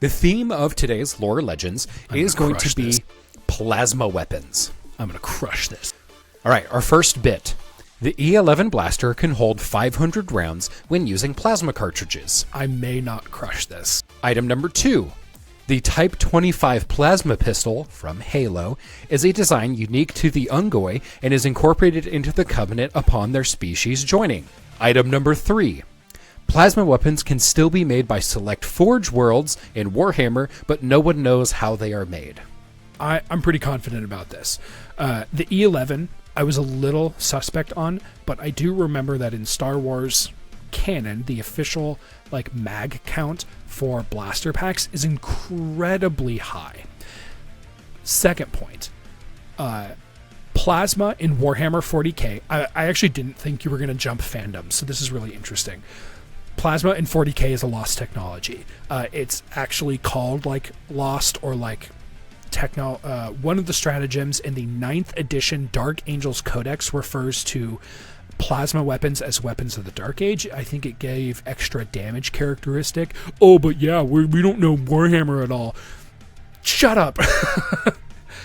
The theme of today's Lore Legends is going to be plasma weapons. I'm going to crush this. All right, our first bit. The E11 blaster can hold 500 rounds when using plasma cartridges. I may not crush this. Item number 2. The Type 25 plasma pistol from Halo is a design unique to the Ungoi and is incorporated into the Covenant upon their species joining. Item number 3. Plasma weapons can still be made by select Forge worlds in Warhammer, but no one knows how they are made. I'm pretty confident about this. The E11, I was a little suspect on, but I do remember that in Star Wars canon, the official mag count for blaster packs is incredibly high. Second point, plasma in Warhammer 40k. I actually didn't think you were going to jump fandom, so this is really interesting. Plasma in 40k is a lost technology. It's actually called lost or one of the stratagems in the 9th edition Dark Angels Codex refers to plasma weapons as weapons of the Dark Age. I think it gave extra damage characteristic. Oh, but yeah, we don't know Warhammer at all. Shut up.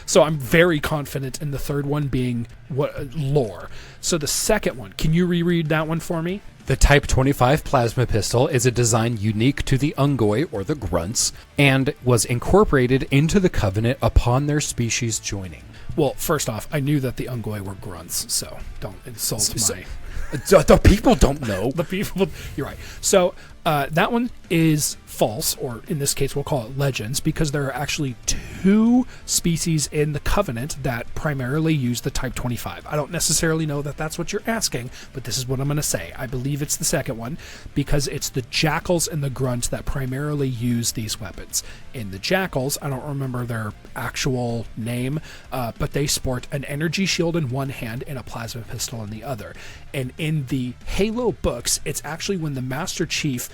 So I'm very confident in the third one being lore. So the second one, can you reread that one for me? The Type 25 plasma pistol is a design unique to the Ungoi, or the Grunts, and was incorporated into the Covenant upon their species joining. Well, first off, I knew that the Ungoi were Grunts, so don't insult my... The people don't know. The people... You're right. So that one is false, or in this case we'll call it legends, because there are actually 2 species in the Covenant that primarily use the Type 25. I don't necessarily know that that's what you're asking, but this is what I'm going to say. I believe it's the second one, because it's the Jackals and the Grunts that primarily use these weapons. In the Jackals, I don't remember their actual name, but they sport an energy shield in one hand and a plasma pistol in the other. And in the Halo books, it's actually when the Master Chief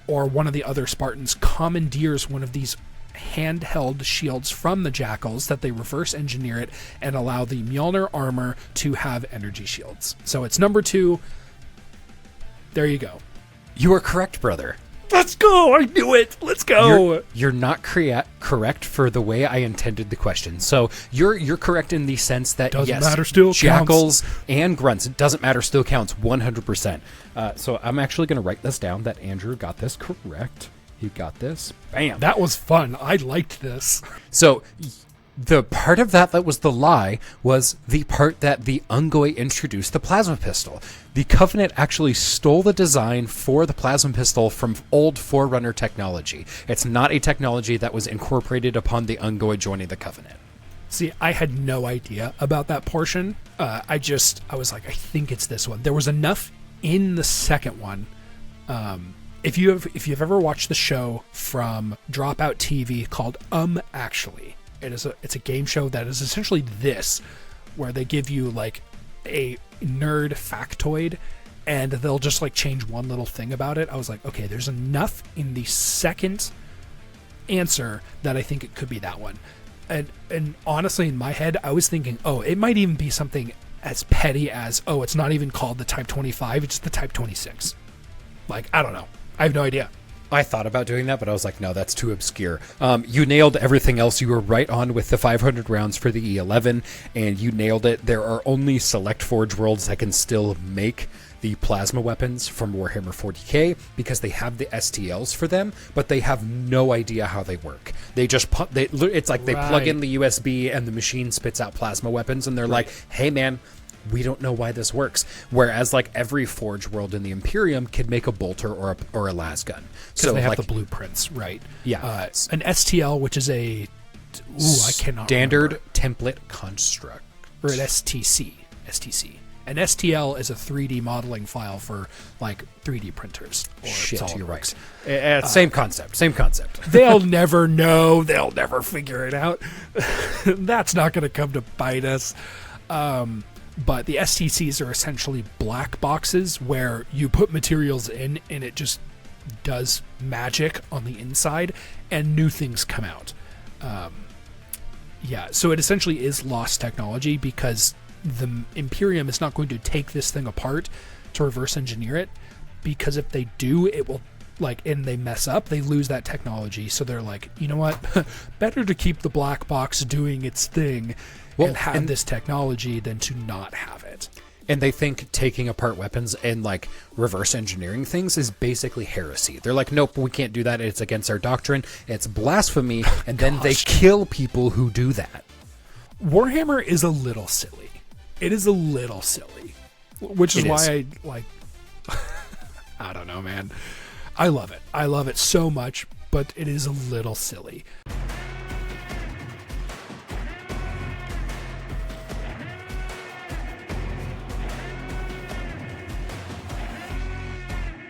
or one of the other Spartans commandeers one of these handheld shields from the Jackals that they reverse engineer it and allow the Mjolnir armor to have energy shields. So it's number 2. There you go. You are correct, brother. Let's go! I knew it! Let's go! You're not correct for the way I intended the question. So you're correct in the sense that doesn't matter, still Jackals counts. And Grunts, it doesn't matter, still counts 100%. So I'm actually going to write this down that Andrew got this correct. He got this. Bam! That was fun. I liked this. So the part of that was the lie was the part that the Ungoi introduced the plasma pistol. The Covenant actually stole the design for the plasma pistol from old Forerunner technology. It's not a technology that was incorporated upon the Ungoi joining the Covenant. See, I had no idea about that portion. I was like, I think it's this one. There was enough in the second one. If you've ever watched the show from Dropout TV called Actually, it's a game show that is essentially this, where they give you a nerd factoid and they'll just change one little thing about it. I was like, okay, there's enough in the second answer that I think it could be that one. And honestly, in my head, I was thinking, oh, it might even be something as petty as, oh, it's not even called the Type 25, it's the Type 26. I don't know. I have no idea. I thought about doing that, but I was like, no, that's too obscure. You nailed everything else. You were right on with the 500 rounds for the E11, and you nailed it. There are only select Forge worlds that can still make the plasma weapons from Warhammer 40k because they have the STLs for them, but they have no idea how they work. They just it's like they plug in the USB and the machine spits out plasma weapons, and they're like, hey, man, we don't know why this works. Whereas every Forge world in the Imperium can make a bolter or a las gun. So they have the blueprints, right? Yeah. An STL, which is I cannot standard remember. Template construct. Or an STC. An STL is a 3D modeling file for 3D printers. Or shit, you're right. Same concept. They'll never know. They'll never figure it out. That's not going to come to bite us. But the STCs are essentially black boxes where you put materials in and it just does magic on the inside and new things come out. So it essentially is lost technology because the Imperium is not going to take this thing apart to reverse engineer it, because if they do, it will like, and they mess up, they lose that technology. So they're like, you know what? Better to keep the black box doing its thing and have this technology than to not have it. And they think taking apart weapons and like reverse engineering things is basically heresy. They're like, nope, we can't do that. It's against our doctrine. It's blasphemy. And then they kill people who do that. Warhammer is a little silly. It is a little silly, which is why I like, I don't know, man. I love it. I love it so much, but it is a little silly.